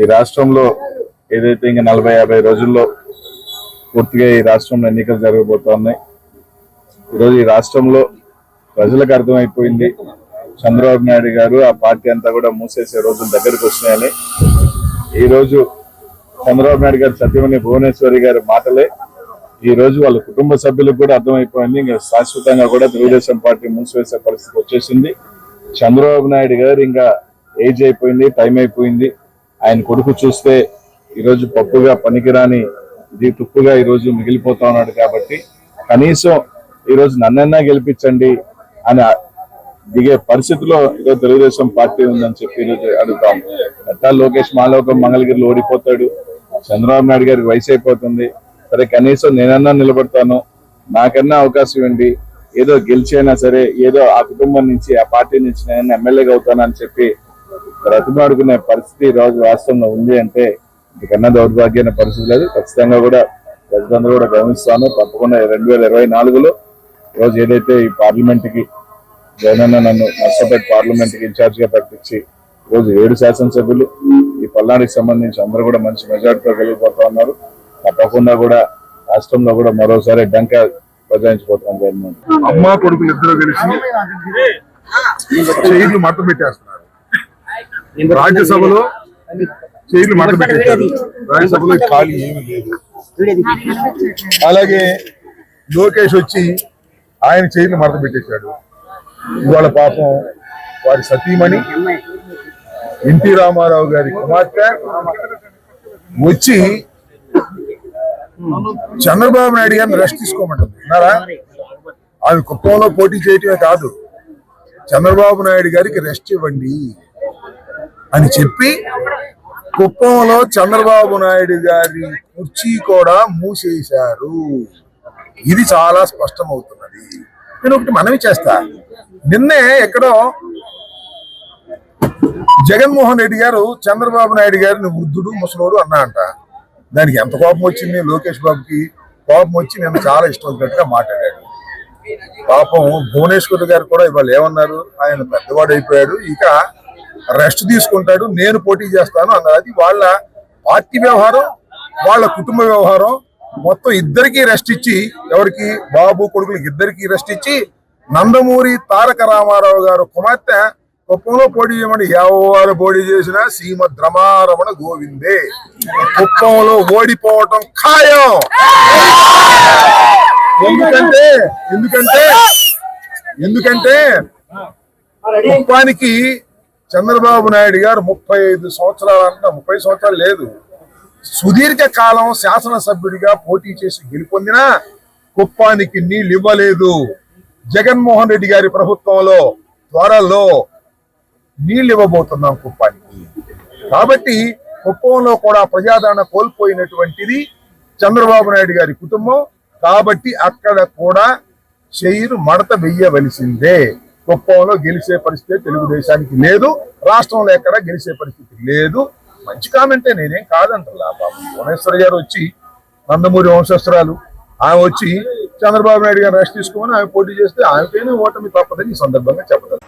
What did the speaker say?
ఈ రాష్ట్రంలో ఏదైతే ఇంకా 40-50 రోజుల్లో పూర్తిగా ఈ రాష్ట్రంలో ఎన్నికలు జరగబోతున్నాయి. ఈరోజు ఈ రాష్ట్రంలో ప్రజలకు అర్థమైపోయింది చంద్రబాబు నాయుడు గారు ఆ పార్టీ అంతా కూడా మూసేసే రోజులు దగ్గరకు వస్తున్నాయని. ఈరోజు చంద్రబాబు నాయుడు గారు సత్యమణి భువనేశ్వరి గారి మాటలే ఈ రోజు వాళ్ళ కుటుంబ సభ్యులకు కూడా అర్థమైపోయింది. ఇంకా శాశ్వతంగా కూడా తెలుగుదేశం పార్టీ మూసివేసే పరిస్థితి వచ్చేసింది. చంద్రబాబు నాయుడు గారు ఇంకా ఏజ్ అయిపోయింది, టైం అయిపోయింది. ఆయన కొడుకు చూస్తే ఈరోజు పప్పుగా పనికిరాని తుప్పుగా ఈరోజు మిగిలిపోతా ఉన్నాడు. కాబట్టి కనీసం ఈరోజు నన్నన్నా గెలిపించండి అని దిగే పరిస్థితిలో ఈరోజు తెలుగుదేశం పార్టీ ఉందని చెప్పి ఈరోజు అడుగుతాం. ఎట్టా లోకేష్ మాలోకం మంగళగిరిలో ఓడిపోతాడు, చంద్రబాబు నాయుడు గారికి వయసు అయిపోతుంది, సరే కనీసం నేనన్నా నిలబడతాను, నాకన్నా అవకాశం ఇవ్వండి, ఏదో గెలిచైనా సరే ఏదో ఆ కుటుంబం నుంచి ఆ పార్టీ నుంచి నేను ఎమ్మెల్యేగా అవుతానని చెప్పి బ్రతిమాడుకునే పరిస్థితి ఈ రోజు రాష్ట్రంలో ఉంది అంటే ఇంతకన్నా దౌర్భాగ్యమైన పరిస్థితి లేదు. ఖచ్చితంగా కూడా ప్రజలందరూ కూడా గమనిస్తాను. తప్పకుండా 2024లో ఈరోజు ఏదైతే ఈ పార్లమెంట్కి జగనన్న నన్ను నర్సాపేట పార్లమెంట్కి ఇన్ఛార్జిగా ప్రకటించి ఈరోజు 7 శాసనసభ్యులు ఈ పల్నాడుకి సంబంధించి అందరూ కూడా మంచి మెజార్టీతో వెళ్ళిపోతా ఉన్నారు. తప్పకుండా కూడా రాష్ట్రంలో కూడా మరోసారి డంక బజాయించిపోతాం. గవర్నమెంట్ అమ్మ కొడుకులు ఇద్దరు కలిసి చైర్లు మత పెట్టేస్తున్నారు. రాజ్యసభలో చైర్లు మత పెట్టేశారు. రాజ్యసభలో ఖాళీ ఏమీ లేదు. అలాగే లోకేష్ వచ్చి ఆయన చైర్లు మత పెట్టేశాడు. ఇవాళ పాపం వారి సతీమణి ఎన్టీ రామారావు గారి కుమార్తె వచ్చి చంద్రబాబు నాయుడు గారిని రెస్ట్ తీసుకోమంటుంది. విన్నారా? ఆమె కుప్పంలో పోటీ చేయటమే కాదు, చంద్రబాబు నాయుడు గారికి రెస్ట్ ఇవ్వండి అని చెప్పి కుప్పంలో చంద్రబాబు నాయుడు గారి కుర్చీ కూడా మూసేశారు. ఇది చాలా స్పష్టమవుతున్నది. నేను ఒకటి మనవి చేస్తా. నిన్నే ఎక్కడో జగన్మోహన్ రెడ్డి గారు చంద్రబాబు నాయుడు గారిని వృద్ధుడు ముసలోడు అన్నా అంట. దానికి ఎంత కోపం వచ్చింది లోకేష్ బాబుకి? కోపం వచ్చి నేను చాలా ఇష్టం వచ్చినట్టుగా మాట్లాడాడు. పాపం భువనేశ్వర్ గారు కూడా ఇవాళ ఏమన్నారు, ఆయన పెద్దవాడు అయిపోయాడు, ఇక రెస్ట్ తీసుకుంటాడు, నేను పోటీ చేస్తాను అన్నారు. అది వాళ్ళ పార్టీ వ్యవహారం, వాళ్ళ కుటుంబ వ్యవహారం. మొత్తం ఇద్దరికి రెస్ట్ ఇచ్చి, ఎవరికి బాబు కొడుకులకి ఇద్దరికి రెస్ట్ ఇచ్చి నందమూరి తారక రామారావు గారు కుమార్తె కుప్పంలో పోటీ చేయమని ఎవరు పోటీ చేసినా శ్రీమద్ రమారమణ గోవిందే. కుప్పంలో ఓడిపోవటం ఖాయం. ఎందుకంటే కుప్పానికి చంద్రబాబు నాయుడు గారు 35 సంవత్సరాలు అంట, 30 సంవత్సరాలు లేదు, సుదీర్ఘ కాలం శాసనసభ్యుడిగా పోటీ చేసి గెలుపొందినా కుప్పానికి నీళ్ళు ఇవ్వలేదు. జగన్మోహన్ రెడ్డి గారి ప్రభుత్వంలో త్వరలో నీళ్ళు ఇవ్వబోతున్నాం కుప్పానికి. కాబట్టి కుప్పంలో కూడా ప్రజాదరణ కోల్పోయినటువంటిది చంద్రబాబు నాయుడు గారి కుటుంబం. కాబట్టి అక్కడ కూడా చైరు మడత వెయ్యవలసిందే. కుప్పంలో గెలిచే పరిస్థితి తెలుగుదేశానికి లేదు, రాష్ట్రంలో ఎక్కడ గెలిచే పరిస్థితి లేదు. మంచి కామెంటే, నేనేం కాదంటలా. బాబు భువనేశ్వర్ గారు వచ్చి నందమూరి వంశస్త్రాలు, ఆమె వచ్చి చంద్రబాబు నాయుడు గారు రెస్ట్ తీసుకోమని ఆమె పోటీ చేస్తే ఆమెకైనా ఓటమి తప్పదని ఈ సందర్భంగా చెప్పగలరు.